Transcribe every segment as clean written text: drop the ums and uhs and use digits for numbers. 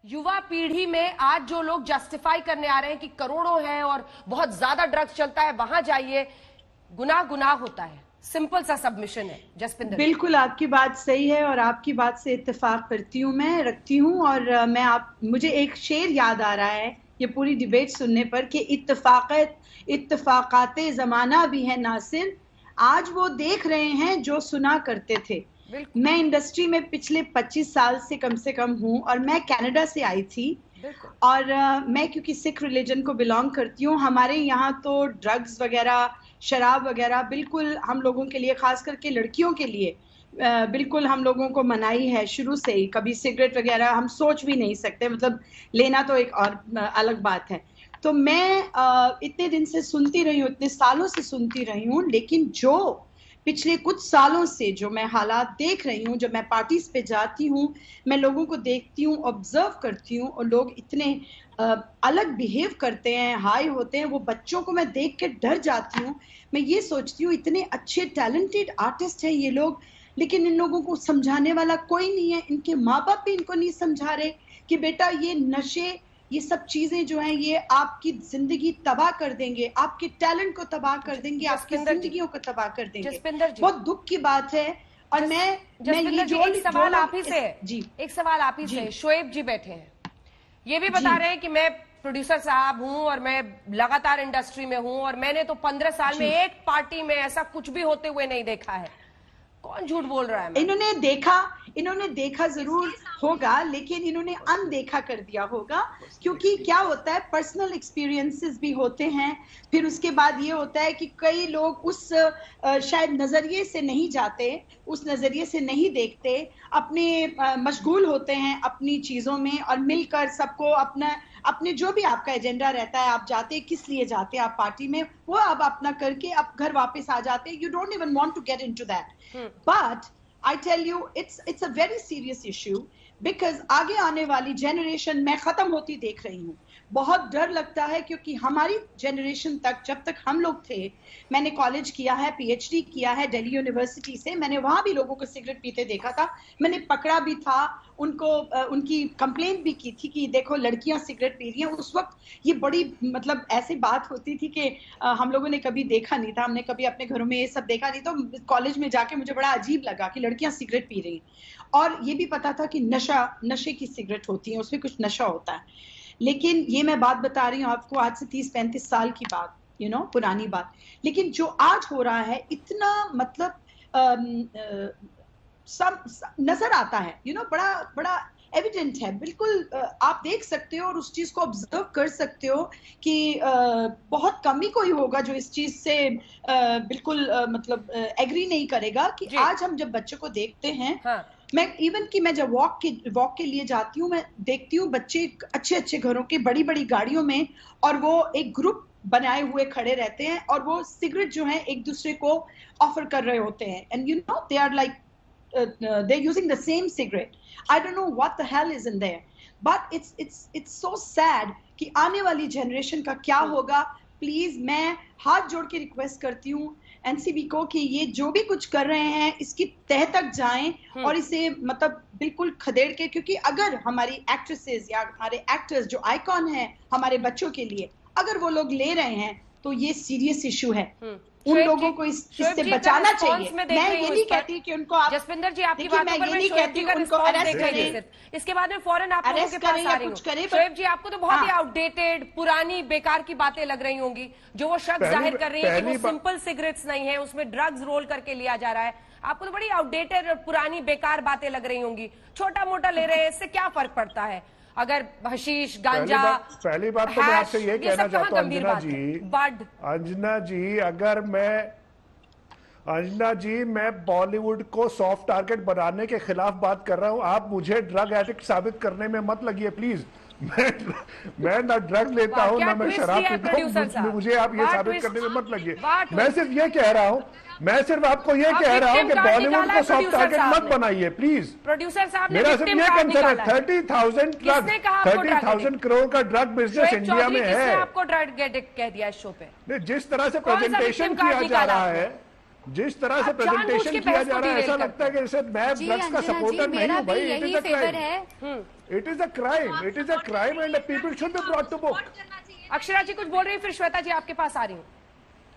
युवा पीढ़ी में आज जो लोग जस्टिफाई करने आ रहे हैं कि करोड़ों हैं और बहुत ज्यादा ड्रग्स चलता है, वहां जाइए, गुनाह गुनाह होता है। सिंपल सा सबमिशन है जसपिंदर। बिल्कुल आपकी बात सही है और आपकी बात से इत्तेफाक करती हूँ, मैं रखती हूँ। और मुझे एक शेर याद आ रहा है ये पूरी डिबेट सुनने पर कि इत्तेफाकाते जमाना भी है नासिर, आज वो देख रहे हैं जो सुना करते थे। मैं इंडस्ट्री में पिछले 25 साल से कम हूँ और मैं कनाडा से आई थी। और मैं क्योंकि सिख रिलीजन को बिलोंग करती हूँ, हमारे यहाँ तो ड्रग्स वगैरह, शराब वगैरह बिल्कुल हम लोगों के लिए, खास करके लड़कियों के लिए बिल्कुल हम लोगों को मनाही है शुरू से ही। कभी सिगरेट वगैरह हम सोच भी नहीं सकते, मतलब लेना तो एक और अलग बात है। तो मैं इतने दिन से सुनती रही हूँ, इतने सालों से सुनती रही हूँ, लेकिन जो पिछले कुछ सालों से जो मैं हालात देख रही हूँ, जब मैं पार्टीज पे जाती हूँ, मैं लोगों को देखती हूँ, ऑब्जर्व करती हूँ, और लोग इतने अलग बिहेव करते हैं, हाई होते हैं, वो बच्चों को मैं देख के डर जाती हूँ। मैं ये सोचती हूँ इतने अच्छे टैलेंटेड आर्टिस्ट हैं ये लोग, लेकिन इन लोगों को समझाने वाला कोई नहीं है। इनके माँ बाप भी इनको नहीं समझा रहे कि बेटा ये नशे, ये सब चीजें जो हैं ये आपकी जिंदगी तबाह कर देंगे, आपके टैलेंट को तबाह कर देंगे, आपकी जिंदगियों को तबाह कर देंगे। बहुत दुख की बात है। और मैं ये जो एक सवाल आप ही से जी, एक सवाल आप ही से, शोएब जी बैठे हैं, ये भी बता रहे हैं कि मैं प्रोड्यूसर साहब हूं और मैं लगातार इंडस्ट्री में हूं और मैंने तो 15 साल में एक पार्टी में ऐसा कुछ भी होते हुए नहीं देखा है। कौन झूठ बोल रहा है? इन्होंने देखा जरूर होगा, लेकिन इन्होंने अनदेखा कर दिया होगा। क्योंकि क्या होता है, पर्सनल एक्सपीरियंसेस भी होते हैं। फिर उसके बाद ये होता है कि कई लोग उस शायद नजरिए से नहीं जाते, उस नजरिए से नहीं देखते, अपने मशगूल होते हैं अपनी चीजों में, और मिलकर सबको अपने जो भी आपका एजेंडा रहता है, आप जाते किस लिए जाते हैं आप पार्टी में, वो आप अपना करके आप घर वापस आ जाते हैं। You don't even want to get into that. But I tell you, it's a very serious issue because आगे आने वाली जनरेशन मैं खत्म होती देख रही हूँ। बहुत डर लगता है क्योंकि हमारी जनरेशन तक, जब तक हम लोग थे, मैंने कॉलेज किया है, पीएचडी किया है दिल्ली यूनिवर्सिटी से, मैंने वहां भी लोगों को सिगरेट पीते देखा था, मैंने पकड़ा भी था उनको, उनकी कंप्लेंट भी की थी कि देखो लड़कियां सिगरेट पी रही हैं। उस वक्त ये बड़ी मतलब ऐसी बात होती थी कि हम लोगों ने कभी देखा नहीं था, हमने कभी अपने घरों में ये सब देखा नहीं। तो कॉलेज में जाके मुझे बड़ा अजीब लगा कि लड़कियां सिगरेट पी रही हैं, और ये भी पता था कि नशे की सिगरेट होती है, उसमें कुछ नशा होता है। लेकिन ये मैं बात बता रही हूँ आपको, आज से 30-35 साल की बात, पुरानी बात। लेकिन जो आज हो रहा है इतना मतलब सब नजर आता है, बड़ा बड़ा एविडेंट है, बिल्कुल आप देख सकते हो और उस चीज को ऑब्जर्व कर सकते हो कि बहुत कम ही कोई होगा जो इस चीज से बिल्कुल मतलब एग्री नहीं करेगा कि आज हम जब बच्चों को देखते हैं। हाँ। मैं इवन कि मैं जब वॉक के लिए जाती हूँ, मैं देखती हूँ बच्चे अच्छे अच्छे घरों के, बड़ी बड़ी गाड़ियों में, और वो एक ग्रुप बनाए हुए खड़े रहते हैं और वो सिगरेट जो है एक दूसरे को ऑफर कर रहे होते हैं। And they are like they're using the same cigarette. I don't know what the hell is in there, but it's so sad कि आने वाली जनरेशन का क्या होगा। प्लीज मैं हाथ जोड़ के रिक्वेस्ट करती हूँ एनसीबी को कि ये जो भी कुछ कर रहे हैं इसकी तह तक जाएं और इसे मतलब बिल्कुल खदेड़ के, क्योंकि अगर हमारी एक्ट्रेसेस या हमारे एक्टर्स जो आइकॉन हैं हमारे बच्चों के लिए, अगर वो लोग ले रहे हैं तो ये सीरियस इशू है। उन लोगों को इससे बचाना चाहिए। मैं ये नहीं कहती कि उनको आप, जसपिंदर जी आपकी बातों पर मैं शोएब जी का उनको अरेस्ट करें, इसके बाद में फौरन आप लोगों के पास आ रही हूँ। शोएब जी आपको तो बहुत ही आउटडेटेड, पुरानी, बेकार की बातें लग रही होंगी जो वो शख्स जाहिर कर रही है कि वो सिंपल सिगरेट्स नहीं है, उसमें ड्रग्स रोल करके लिया जा रहा है। आपको तो बड़ी आउटडेटेड और पुरानी बेकार बातें लग रही होंगी। छोटा मोटा ले रहे हैं, इससे क्या फर्क पड़ता है? अगर हशीश, गांजा, पहली बात तो मैं आपसे ये कहना चाहता हूँ अंजना जी, मैं बॉलीवुड को सॉफ्ट टारगेट बनाने के खिलाफ बात कर रहा हूँ। आप मुझे ड्रग एडिक्ट साबित करने में मत लगिए प्लीज। मैं ना ड्रग लेता हूँ ना मैं शराब पीता हूँ, मुझे आप ये साबित करने में मत लगिए। मैं सिर्फ ये कह रहा हूँ, मैं सिर्फ आपको ये कह रहा हूँ कि बॉलीवुड को सॉफ्ट टारगेट मत बनाइए प्लीज। प्रोड्यूसर साहब, मेरा सिर्फ ये कंसर्न है। 30,000 करोड़ का ड्रग बिजनेस इंडिया में है। आपको ड्रग एडिक्ट कह दिया इस शो पे? जिस तरह से प्रेजेंटेशन किया जा रहा है, जिस तरह से प्रेजेंटेशन किया जा रहा है ऐसा लगता है कि जैसे मैं ड्रग्स का सपोर्टर नहीं हूँ भाई। It is a crime, it is a crime, it is a crime and people should be brought to book. Akshara ji कुछ बोल रही है, फिर श्वेता जी आपके पास आ रही हूँ।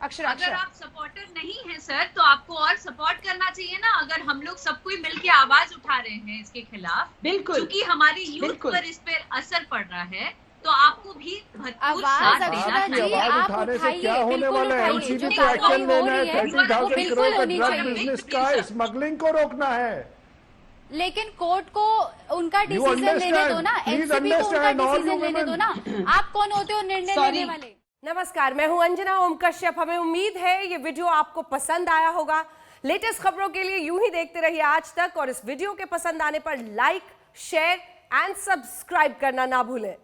अक्षरा, अगर आप सपोर्टर नहीं हैं सर तो आपको और सपोर्ट करना चाहिए ना। अगर हम लोग सब कोई मिलके आवाज उठा रहे हैं इसके खिलाफ, बिल्कुल, क्योंकि हमारी यूथ पर इस पर असर पड़ रहा है, तो आपको भी भरपूर साथ देना चाहिए। आवाज उठाने से क्या होने वाला है? एमसीबी को एक्शन लेना है, 30,000 करोड़ का ड्रग बिजनेस का स्मगलिंग को रोकना है। लेकिन कोर्ट को उनका डिसीजन लेने दो ना, एमसीबी को उनका डिसीजन लेने दो ना। आप कौन होते हो निर्णय लेने वाले? नमस्कार, मैं हूं अंजना ओम कश्यप। हमें उम्मीद है ये वीडियो आपको पसंद आया होगा। लेटेस्ट खबरों के लिए यूं ही देखते रहिए आज तक, और इस वीडियो के पसंद आने पर लाइक, शेयर एंड सब्सक्राइब करना ना भूलें।